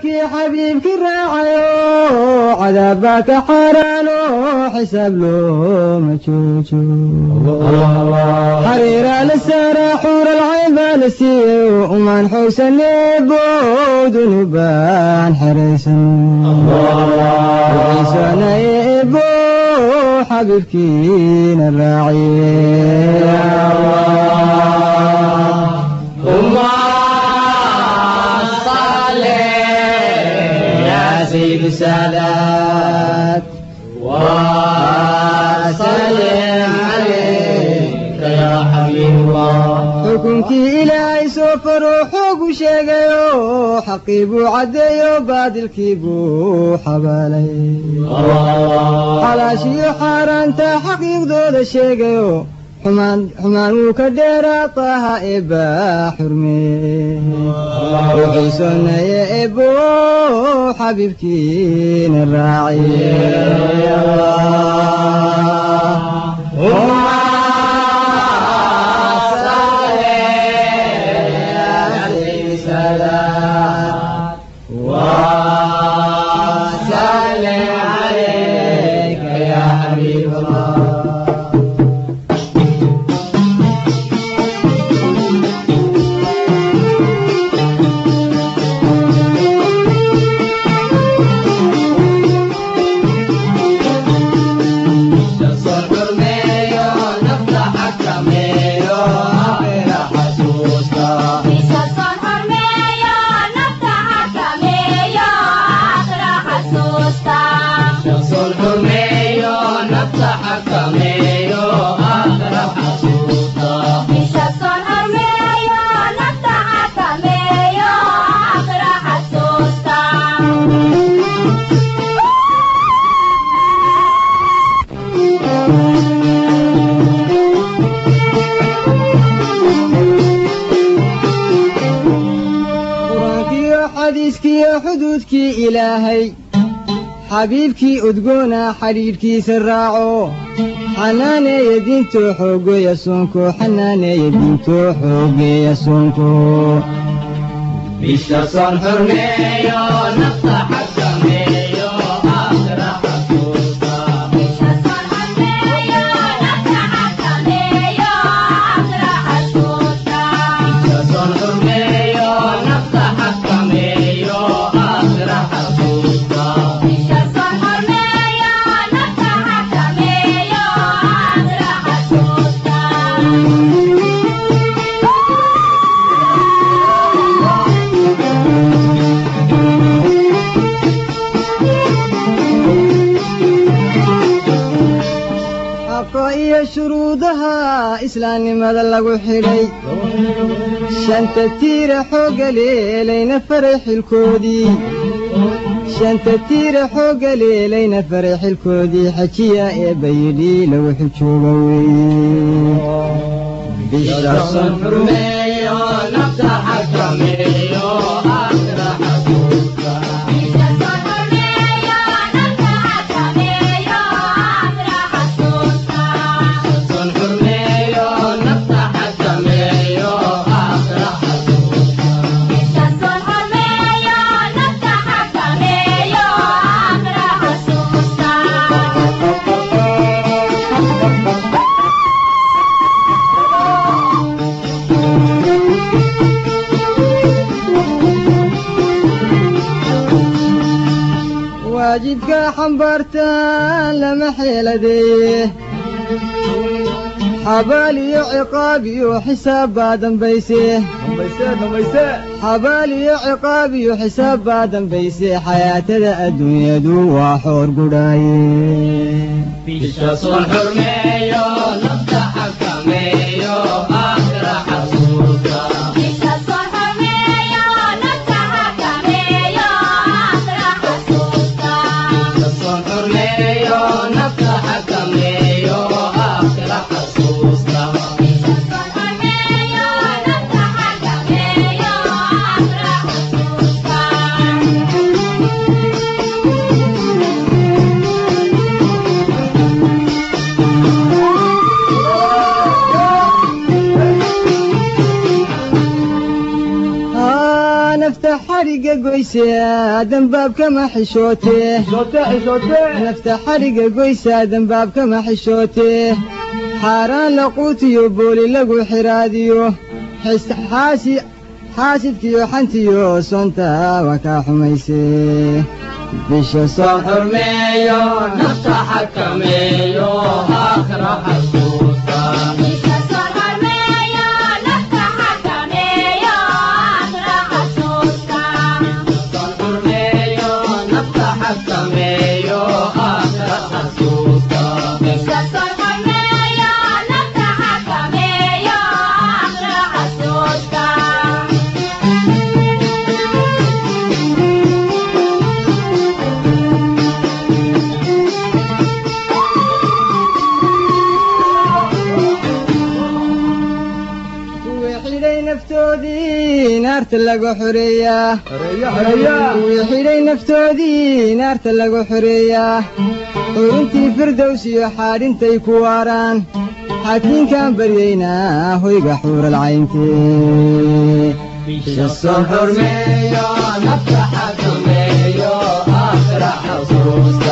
kii xabiibki raacayo cadaabaa ka xaaraano xisaab looma joojo xariiraa la saaraa xuuralcayn baa la siiyo umaan xowsaneebo dunubaan xeraysan wixiisanayeebo xabiibkiina raaciye سيد السادات وسلم عليك يا حبيب الله حكمك إلهي سوف روحك شيغيو حقيبو عديو بادلكيبو حبالي على شي حارانتا حقيق دود شيغيو xumaan wuu ka dheeraa taaha eebbaa xurmee wuxuusonaye eebbo xabiibkiina raaciye xududkii ilaahay xabiibkii udgoona xidhiidhkiisa raaco xanaaneeya diintoo xoogeeya soonko xanaaneeya diintoo xoogeeya soonko bisha soon xurmeeyo nafta xakameeyo aakhira xasuusta bisha soon xurmeeyo nafta xakameeyo aakhira xasuusta bisha soon xurmeeyo nafta xakameeyo aakhira xasuusta bisha soon xurmeeyo nafta xakameeyo aakhira xasuusta iyo shuruudaha islaamnimada lagu xidhay shanta tiira xooga leelayna faray xilkoodii shanta tiira xooga leelayna faray xilkoodii xajiya ee bayidhi lagu xujooga weeye bisha soon xurmeeyo nafta xakameeyo aakhira xasuusta واجبك حنبرتان لما حيلديه حبالي عقابي وحساب بادم بيسيه حبالي عقابي وحساب بادم بيسيه حياة الدنيا دو وحور قرايه بيشا صون حرميو نفتح حكميو آخر حسوسا بيشا صون حرميو نفتح حكميو آخر حسوسا بيشا صون حرميو نفتح حكميو آخر حسوسا بيشا صون حرميو نفتح حكميو آخر حسوسا نفتح حريقة قويسة دنباب كما حشوته نفتح حريقة قويسة دنباب كما حشوته حاران لقوتيو بولي لقو حراديو حاسدكيو حنتيو صنتا وكا حميسي بشو صون حرميو نفتح حكميو آخر حسوسا بشو صون حرميو نفتح حكميو آخر حسوسا صون حرميو نفتح حكميو آخر حسوسا بشو صون حرميو نفتح حكميو آخر حسوسا نفتودي نار تلقوا حرية ويحيلي نفتودي نار تلقوا حرية وانتي فردوسي وحاد انتي كواران حاكمين كان برينا هو يقحور العينتي بيش الصحر ميو نفتح حكميو آخر حصوص